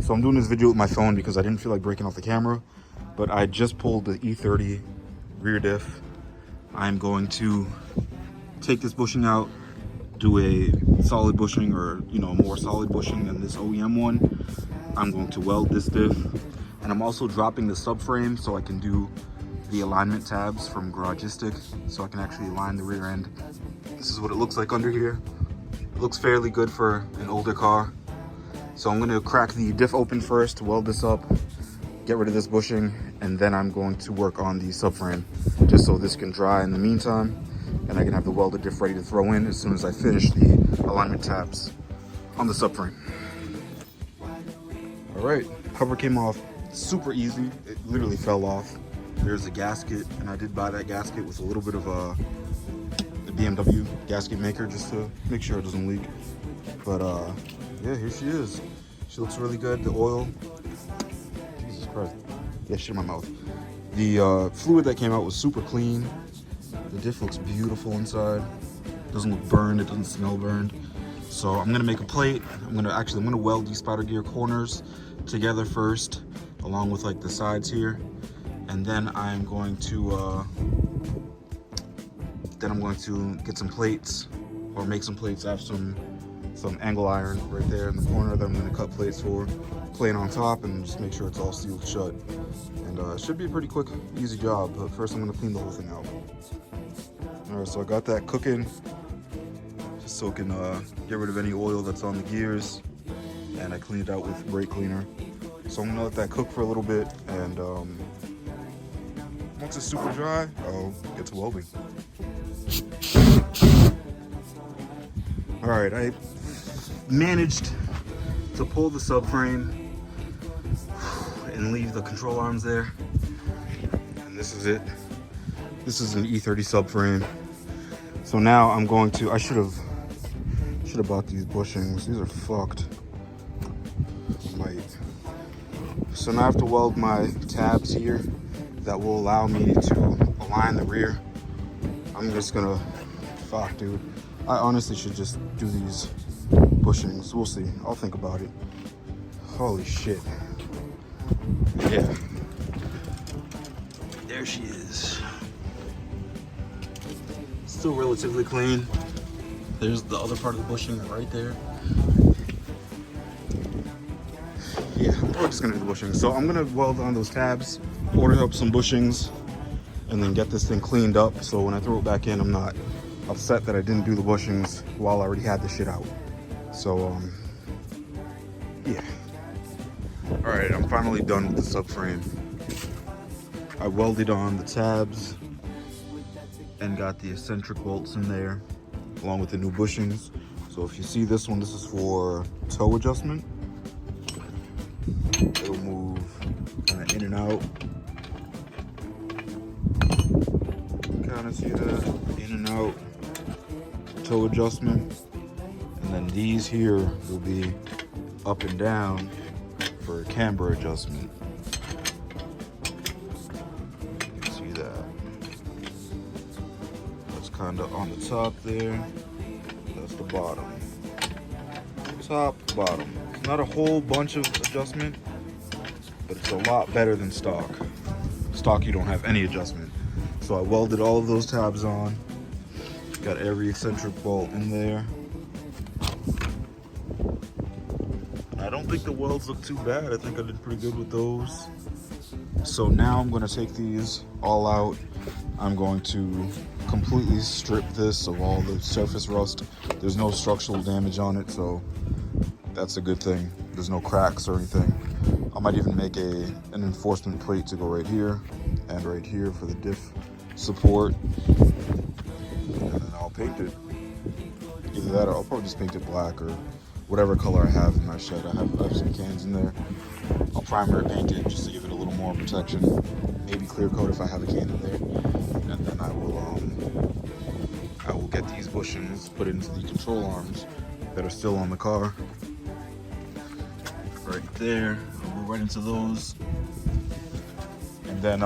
So I'm doing this video with my phone because I didn't feel like breaking off the camera, but I just pulled the E30 rear diff. I'm going to take this bushing out, do a solid bushing, or more solid bushing than this OEM one. I'm going to weld this diff, and I'm also dropping the subframe so I can do the alignment tabs from Garagistic, so I can actually align the rear end. This is what it looks like under here. It looks fairly good for an older car. So I'm gonna crack the diff open first, weld this up, get rid of this bushing, and then I'm going to work on the subframe just so this can dry in the meantime, and I can have the welded diff ready to throw in as soon as I finish the alignment tabs on the subframe. All right, cover came off super easy. It literally fell off. There's a gasket, and I did buy that gasket with a little bit of the BMW gasket maker just to make sure it doesn't leak. But yeah, here she is. She looks really good. The oil, Jesus Christ, yeah, shit in my mouth. The fluid that came out was super clean. The diff looks beautiful inside. It doesn't look burned, it doesn't smell burned. So I'm gonna make a plate. I'm gonna weld these spider gear corners together first, along with like the sides here. And then I'm going to get some plates, or make some plates. I have some angle iron right there in the corner that I'm going to cut plates for, plate on top, and just make sure it's all sealed shut. And it should be a pretty quick, easy job, but first I'm going to clean the whole thing out. All right, so I got that cooking, just so I can get rid of any oil that's on the gears, and I cleaned it out with brake cleaner. So I'm going to let that cook for a little bit, and once it's super dry, I'll get to welding. All right, I managed to pull the subframe and leave the control arms there. And this is it. This is an E30 subframe. So now I'm going to, I should have bought these bushings. These are fucked. Might. So now I have to weld my tabs here that will allow me to align the rear. I'm just gonna, fuck dude. I honestly should just do these bushings. We'll see. I'll think about it. Holy shit. Yeah. There she is. Still relatively clean. There's the other part of the bushing right there. Yeah, I'm probably just gonna do the bushing. So I'm gonna weld on those tabs, order up some bushings, and then get this thing cleaned up so when I throw it back in, I'm not upset that I didn't do the bushings while I already had the shit out. So yeah. All right, I'm finally done with the subframe. I welded on the tabs and got the eccentric bolts in there along with the new bushings. So if you see this one, this is for toe adjustment. It'll move kind of in and out. Kind of see that in and out toe adjustment, and then these here will be up and down for camber adjustment. You can see that. That's kind of on the top there. That's the bottom. Top, bottom. It's not a whole bunch of adjustment, but it's a lot better than stock. Stock, you don't have any adjustment. So I welded all of those tabs on. Got every eccentric bolt in there. I don't think the welds look too bad. I think I did pretty good with those. So now I'm going to take these all out. I'm going to completely strip this of all the surface rust. There's no structural damage on it, so that's a good thing. There's no cracks or anything. I might even make an enforcement plate to go right here and right here for the diff support. And then I'll paint it. Either that or I'll probably just paint it black or whatever color I have in my shed. I have some cans in there. I'll primer paint it just to give it a little more protection. Maybe clear coat if I have a can in there. And then I will get these bushings put into the control arms that are still on the car. Right there. I'll go right into those. And then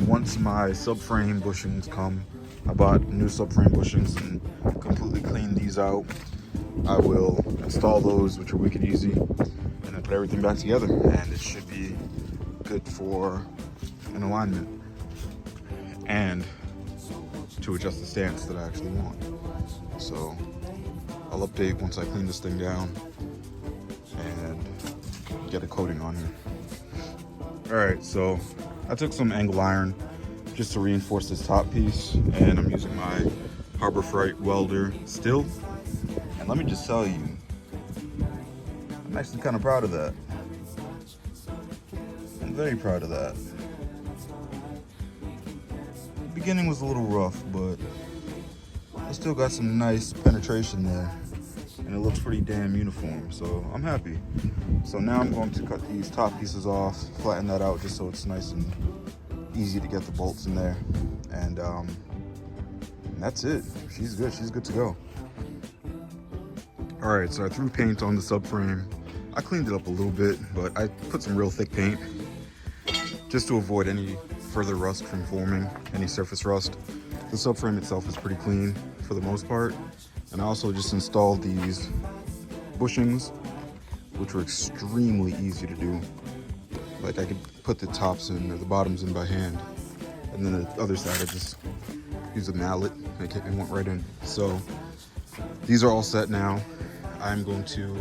once my subframe bushings come, I bought new subframe bushings and completely cleaned these out. I will install those, which are wicked easy, and and put everything back together, and it should be good for an alignment and to adjust the stance that I actually want. So I'll update once I clean this thing down and get a coating on here. All right, so I took some angle iron just to reinforce this top piece, and I'm using my Harbor Freight welder still. And let me just tell you, I'm actually kind of proud of that. I'm very proud of that. The beginning was a little rough, but I still got some nice penetration there, and it looks pretty damn uniform, so I'm happy. So now I'm going to cut these top pieces off, flatten that out just so it's nice and easy to get the bolts in there, and that's it. She's good to go. All right, so I threw paint on the subframe. I cleaned it up a little bit, but I put some real thick paint just to avoid any further rust from forming, any surface rust. The subframe itself is pretty clean for the most part. And I also just installed these bushings, which were extremely easy to do. Like, I could put the tops in or the bottoms in by hand, and then the other side I just use a mallet and it went right in. So these are all set now. I'm going to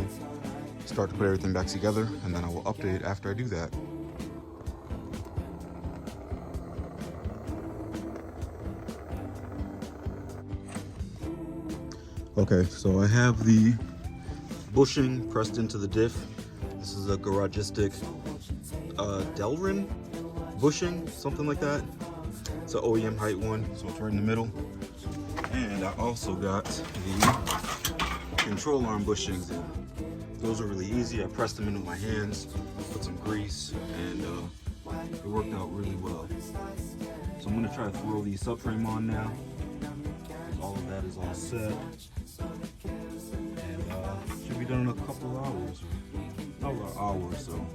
start to put everything back together, and then I will update after I do that. Okay, so I have the bushing pressed into the diff. This is a Garagistic Delrin bushing, something like that. It's an OEM height one, so it's right in the middle. And I also got the control arm bushings in. Those are really easy. I pressed them into my hands, put some grease, and it worked out really well. So I'm gonna try to throw the subframe on now. All of that is all set. And should be done in a couple hours, or about an hour or so.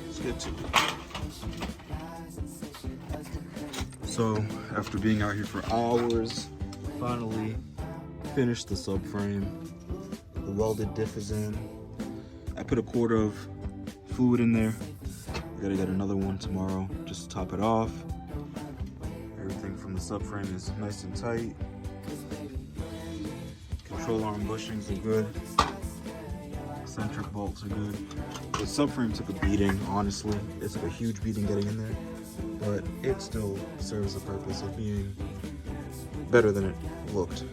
Let's get to it. So after being out here for hours, finally finished the subframe. The welded diff is in. I put a quart of fluid in there. I gotta get another one tomorrow just to top it off. Everything from the subframe is nice and tight. Control arm bushings are good. Centric bolts are good. The subframe took a beating, honestly. It took a huge beating getting in there, but it still serves the purpose of being better than it looked.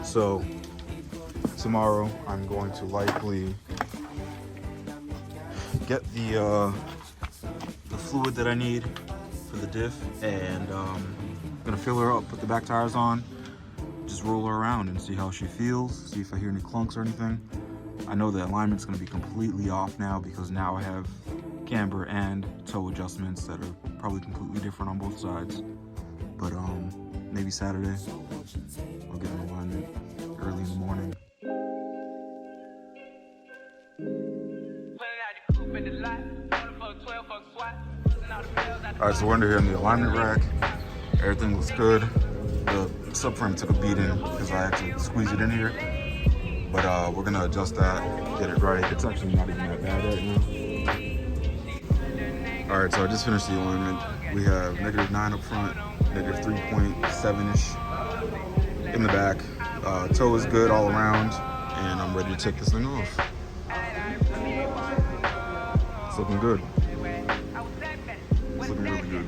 So tomorrow I'm going to likely get the fluid that I need for the diff, and I'm gonna fill her up, put the back tires on, just roll her around and see how she feels, see if I hear any clunks or anything. I know the alignment's gonna be completely off now because now I have camber and toe adjustments that are probably completely different on both sides. But maybe Saturday I'll get an alignment early in the morning. Alright, so we're under here in the alignment rack. Everything looks good. The subframe took a beating because I had to squeeze it in here. But we're gonna adjust that, get it right. It's actually not even that bad right now. Alright, so I just finished the alignment. We have -9 up front, -3.7-ish in the back. Toe is good all around, and I'm ready to take this thing off. It's looking good. It's looking really good.